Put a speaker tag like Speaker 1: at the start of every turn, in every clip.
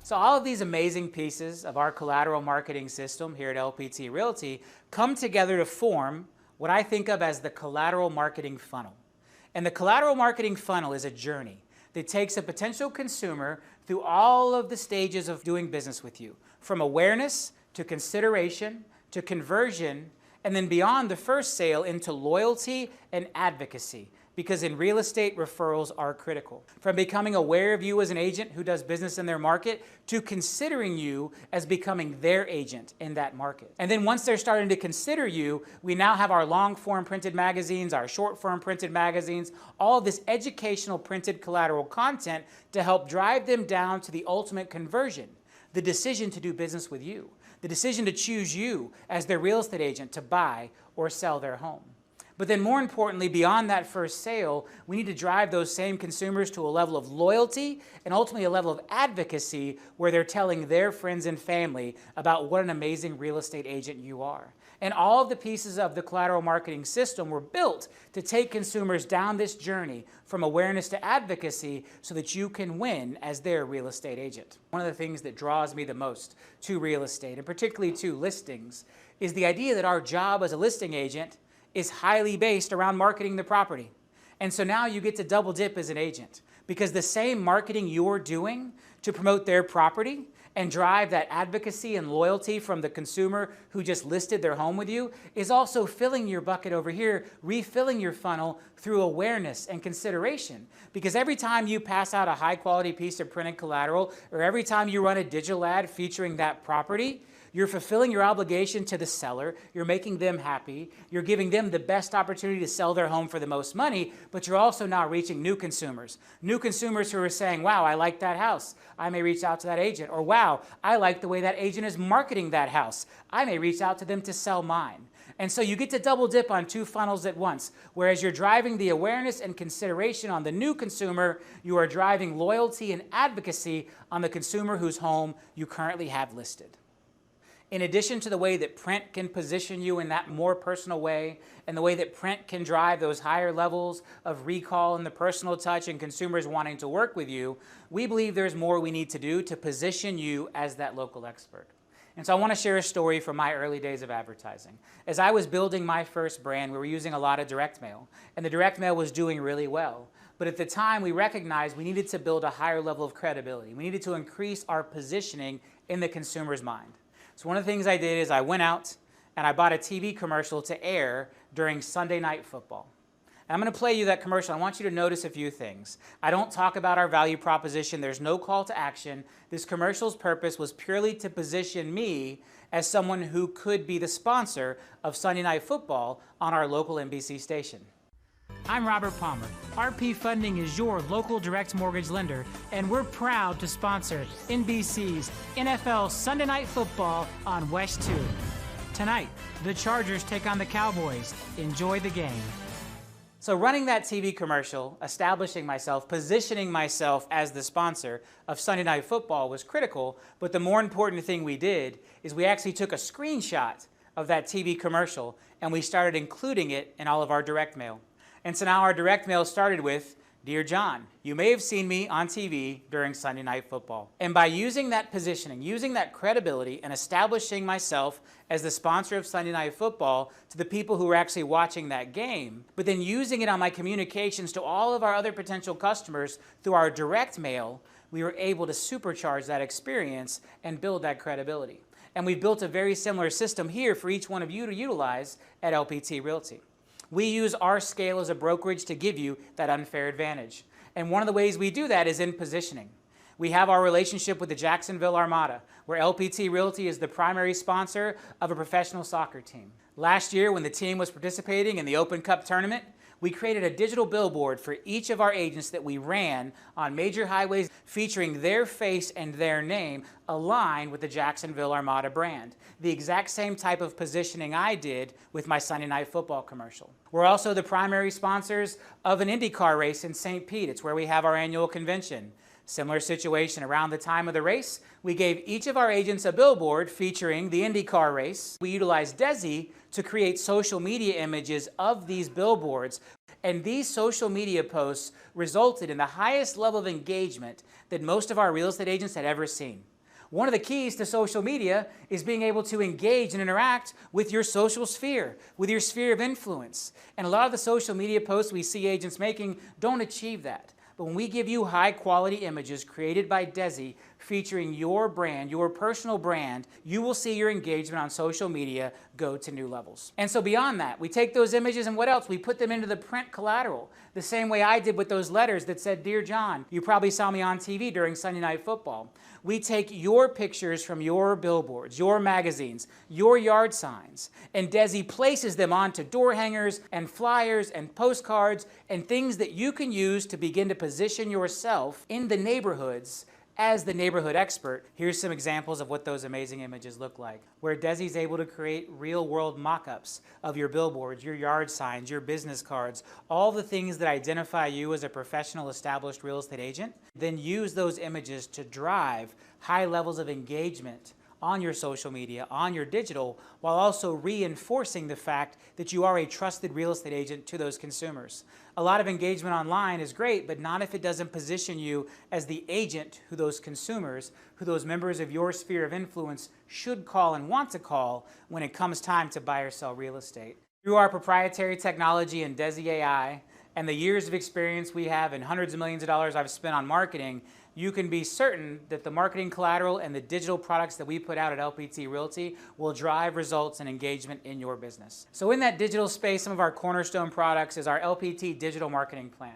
Speaker 1: So all of these amazing pieces of our collateral marketing system here at LPT Realty come together to form what I think of as the collateral marketing funnel. And the collateral marketing funnel is a journey that takes a potential consumer through all of the stages of doing business with you, from awareness to consideration to conversion, and then beyond the first sale into loyalty and advocacy. Because in real estate, referrals are critical. From becoming aware of you as an agent who does business in their market to considering you as becoming their agent in that market. And then once they're starting to consider you, we now have our long form printed magazines, our short form printed magazines, all of this educational printed collateral content to help drive them down to the ultimate conversion, the decision to do business with you, the decision to choose you as their real estate agent to buy or sell their home. But then more importantly, beyond that first sale, we need to drive those same consumers to a level of loyalty and ultimately a level of advocacy where they're telling their friends and family about what an amazing real estate agent you are. And all of the pieces of the collateral marketing system were built to take consumers down this journey from awareness to advocacy so that you can win as their real estate agent. One of the things that draws me the most to real estate, and particularly to listings, is the idea that our job as a listing agent is highly based around marketing the property. And so now you get to double dip as an agent because the same marketing you're doing to promote their property and drive that advocacy and loyalty from the consumer who just listed their home with you is also filling your bucket over here, refilling your funnel through awareness and consideration. Because every time you pass out a high quality piece of printed collateral or every time you run a digital ad featuring that property, you're fulfilling your obligation to the seller, you're making them happy, you're giving them the best opportunity to sell their home for the most money, but you're also now reaching new consumers who are saying, wow, I like that house. I may reach out to that agent. Or wow, I like the way that agent is marketing that house. I may reach out to them to sell mine. And so you get to double dip on two funnels at once. Whereas you're driving the awareness and consideration on the new consumer, you are driving loyalty and advocacy on the consumer whose home you currently have listed. In addition to the way that print can position you in that more personal way and the way that print can drive those higher levels of recall and the personal touch and consumers wanting to work with you, we believe there's more we need to do to position you as that local expert. And so I want to share a story from my early days of advertising. As I was building my first brand, we were using a lot of direct mail, and the direct mail was doing really well. But at the time, we recognized we needed to build a higher level of credibility. We needed to increase our positioning in the consumer's mind. So one of the things I did is I went out and I bought a TV commercial to air during Sunday Night Football. And I'm going to play you that commercial. I want you to notice a few things. I don't talk about our value proposition. There's no call to action. This commercial's purpose was purely to position me as someone who could be the sponsor of Sunday Night Football on our local NBC station. I'm Robert Palmer. RP Funding is your local direct mortgage lender, and we're proud to sponsor NBC's NFL Sunday Night Football on West 2. Tonight, the Chargers take on the Cowboys. Enjoy the game. So running that TV commercial, establishing myself, positioning myself as the sponsor of Sunday Night Football was critical, but the more important thing we did is we actually took a screenshot of that TV commercial and we started including it in all of our direct mail. And so now our direct mail started with, Dear John, you may have seen me on TV during Sunday Night Football. And by using that positioning, using that credibility, and establishing myself as the sponsor of Sunday Night Football to the people who were actually watching that game, but then using it on my communications to all of our other potential customers through our direct mail, we were able to supercharge that experience and build that credibility. And we've built a very similar system here for each one of you to utilize at LPT Realty. We use our scale as a brokerage to give you that unfair advantage. And one of the ways we do that is in positioning. We have our relationship with the Jacksonville Armada, where LPT Realty is the primary sponsor of a professional soccer team. Last year, when the team was participating in the Open Cup tournament, we created a digital billboard for each of our agents that we ran on major highways featuring their face and their name aligned with the Jacksonville Armada brand. The exact same type of positioning I did with my Sunday Night Football commercial. We're also the primary sponsors of an IndyCar race in St. Pete. It's where we have our annual convention. Similar situation, around the time of the race, we gave each of our agents a billboard featuring the IndyCar race. We utilized Desi to create social media images of these billboards, and these social media posts resulted in the highest level of engagement that most of our real estate agents had ever seen. One of the keys to social media is being able to engage and interact with your social sphere, with your sphere of influence. And a lot of the social media posts we see agents making don't achieve that. But when we give you high quality images created by Desi featuring your brand, your personal brand, you will see your engagement on social media go to new levels. And so beyond that, we take those images and what else? We put them into the print collateral, the same way I did with those letters that said, "Dear John." You probably saw me on TV during Sunday Night Football. We take your pictures from your billboards, your magazines, your yard signs, and Desi places them onto door hangers and flyers and postcards and things that you can use to begin to position yourself in the neighborhoods as the neighborhood expert. Here's some examples of what those amazing images look like, where Desi's able to create real-world mock-ups of your billboards, your yard signs, your business cards, all the things that identify you as a professional established real estate agent. Then use those images to drive high levels of engagement on your social media, on your digital, while also reinforcing the fact that you are a trusted real estate agent to those consumers. A lot of engagement online is great, but not if it doesn't position you as the agent who those consumers, who those members of your sphere of influence should call and want to call when it comes time to buy or sell real estate. Through our proprietary technology and Desi AI and the years of experience we have and hundreds of millions of dollars I've spent on marketing, you can be certain that the marketing collateral and the digital products that we put out at LPT Realty will drive results and engagement in your business. So in that digital space, some of our cornerstone products is our LPT Digital Marketing Plan.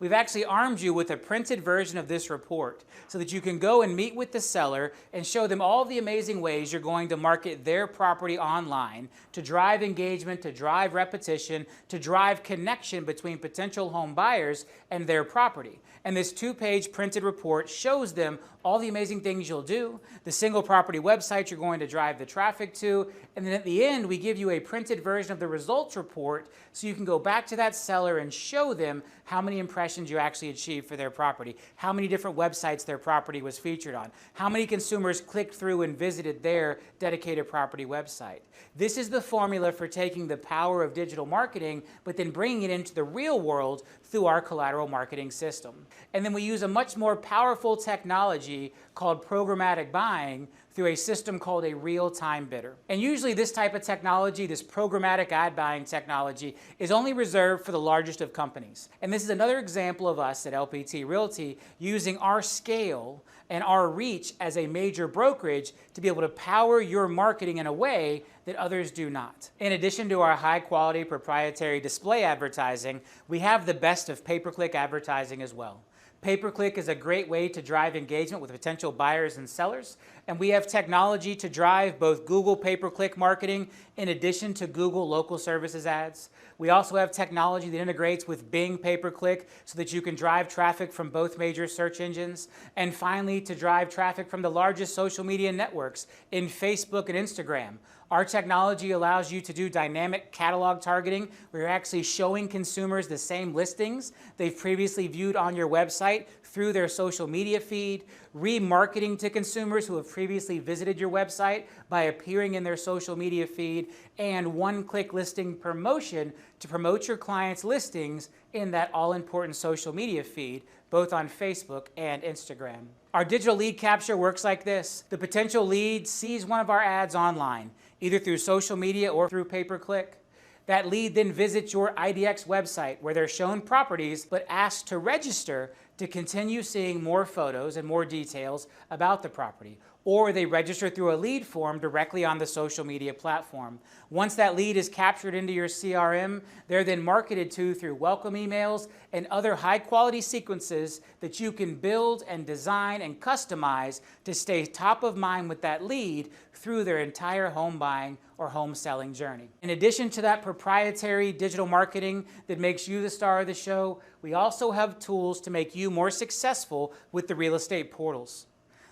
Speaker 1: We've actually armed you with a printed version of this report so that you can go and meet with the seller and show them all the amazing ways you're going to market their property online to drive engagement, to drive repetition, to drive connection between potential home buyers and their property. And this 2-page printed report shows them all the amazing things you'll do, the single property website you're going to drive the traffic to, and then at the end we give you a printed version of the results report so you can go back to that seller and show them how many impressions you actually achieved for their property, how many different websites their property was featured on, how many consumers clicked through and visited their dedicated property website. This is the formula for taking the power of digital marketing, but then bringing it into the real world through our collateral marketing system. And then we use a much more powerful technology called programmatic buying through a system called a real-time bidder. And usually this type of technology, this programmatic ad buying technology, is only reserved for the largest of companies. And this is another example of us at LPT Realty using our scale and our reach as a major brokerage to be able to power your marketing in a way that others do not. In addition to our high-quality proprietary display advertising, we have the best of pay-per-click advertising as well. Pay-per-click is a great way to drive engagement with potential buyers and sellers, and we have technology to drive both Google pay-per-click marketing in addition to Google local services ads. We also have technology that integrates with Bing pay-per-click so that you can drive traffic from both major search engines, and finally to drive traffic from the largest social media networks in Facebook and Instagram. Our technology allows you to do dynamic catalog targeting, where you're actually showing consumers the same listings they've previously viewed on your website through their social media feed, remarketing to consumers who have previously visited your website by appearing in their social media feed, and one-click listing promotion to promote your clients' listings in that all-important social media feed, both on Facebook and Instagram. Our digital lead capture works like this. The potential lead sees one of our ads online, either through social media or through pay-per-click. That lead then visits your IDX website where they're shown properties but asked to register to continue seeing more photos and more details about the property. Or they register through a lead form directly on the social media platform. Once that lead is captured into your CRM, they're then marketed to through welcome emails and other high-quality sequences that you can build and design and customize to stay top of mind with that lead through their entire home buying or home selling journey. In addition to that proprietary digital marketing that makes you the star of the show, we also have tools to make you more successful with the real estate portals.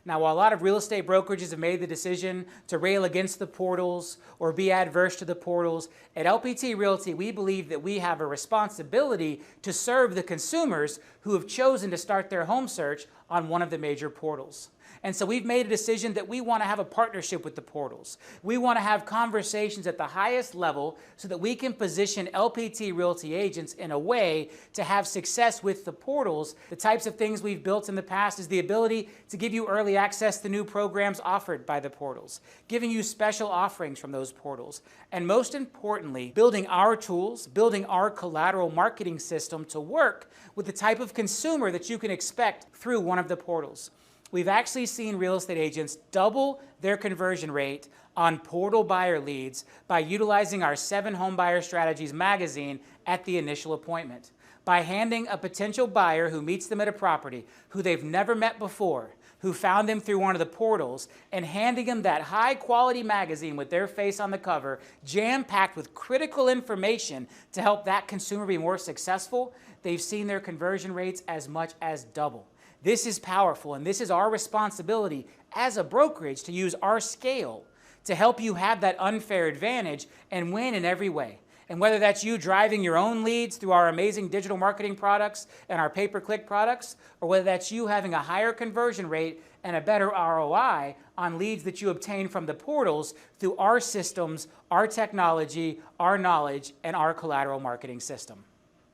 Speaker 1: Now, while a lot of real estate brokerages have made the decision to rail against the portals or be adverse to the portals, at LPT Realty, we believe that we have a responsibility to serve the consumers who have chosen to start their home search on one of the major portals. And so we've made a decision that we want to have a partnership with the portals. We want to have conversations at the highest level so that we can position LPT Realty agents in a way to have success with the portals. The types of things we've built in the past is the ability to give you early access to new programs offered by the portals, giving you special offerings from those portals, and most importantly, building our tools, building our collateral marketing system to work with the type of consumer that you can expect through one of the portals. We've actually seen real estate agents double their conversion rate on portal buyer leads by utilizing our 7 Home Buyer Strategies magazine at the initial appointment. By handing a potential buyer who meets them at a property, who they've never met before, who found them through one of the portals, and handing them that high-quality magazine with their face on the cover, jam-packed with critical information to help that consumer be more successful, they've seen their conversion rates as much as double. This is powerful, and this is our responsibility as a brokerage to use our scale to help you have that unfair advantage and win in every way. And whether that's you driving your own leads through our amazing digital marketing products and our pay-per-click products, or whether that's you having a higher conversion rate and a better ROI on leads that you obtain from the portals through our systems, our technology, our knowledge, and our collateral marketing system.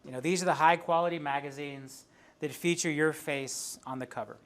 Speaker 1: You know, these are the high-quality magazines that feature your face on the cover.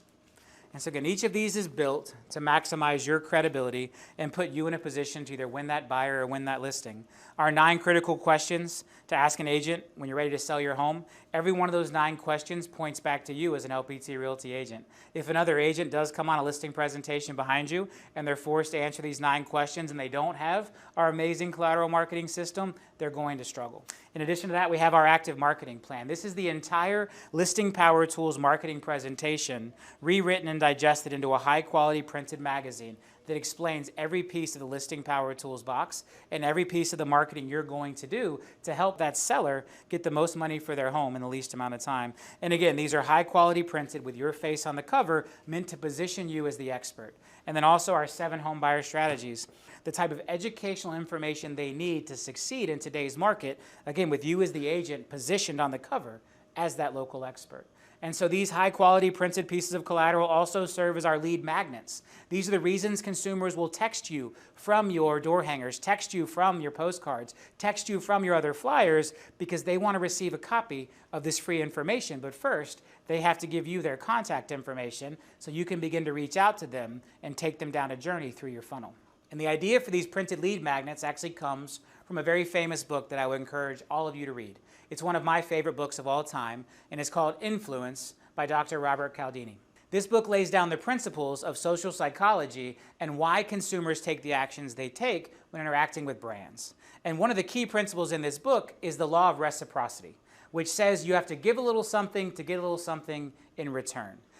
Speaker 1: And so again, each of these is built to maximize your credibility and put you in a position to either win that buyer or win that listing. Our 9 critical questions to ask an agent when you're ready to sell your home, every one of those 9 questions points back to you as an LPT Realty agent. If another agent does come on a listing presentation behind you and they're forced to answer these 9 questions and they don't have our amazing collateral marketing system, they're going to struggle. In addition to that, we have our active marketing plan. This is the entire Listing Power Tools marketing presentation rewritten and digested into a high-quality printed magazine that explains every piece of the Listing Power Tools box and every piece of the marketing you're going to do to help that seller get the most money for their home in the least amount of time. And again, these are high quality printed with your face on the cover, meant to position you as the expert. And then also our 7 home buyer strategies, the type of educational information they need to succeed in today's market, again, with you as the agent positioned on the cover as that local expert. And so these high-quality printed pieces of collateral also serve as our lead magnets. These are the reasons consumers will text you from your door hangers, text you from your postcards, text you from your other flyers, because they want to receive a copy of this free information. But first, they have to give you their contact information so you can begin to reach out to them and take them down a journey through your funnel. And the idea for these printed lead magnets actually comes from a very famous book that I would encourage all of you to read. It's one of my favorite books of all time, and it's called Influence by Dr. Robert Cialdini. This book lays down the principles of social psychology and why consumers take the actions they take when interacting with brands. And one of the key principles in this book is the law of reciprocity, which says you have to give a little something to get a little something in return.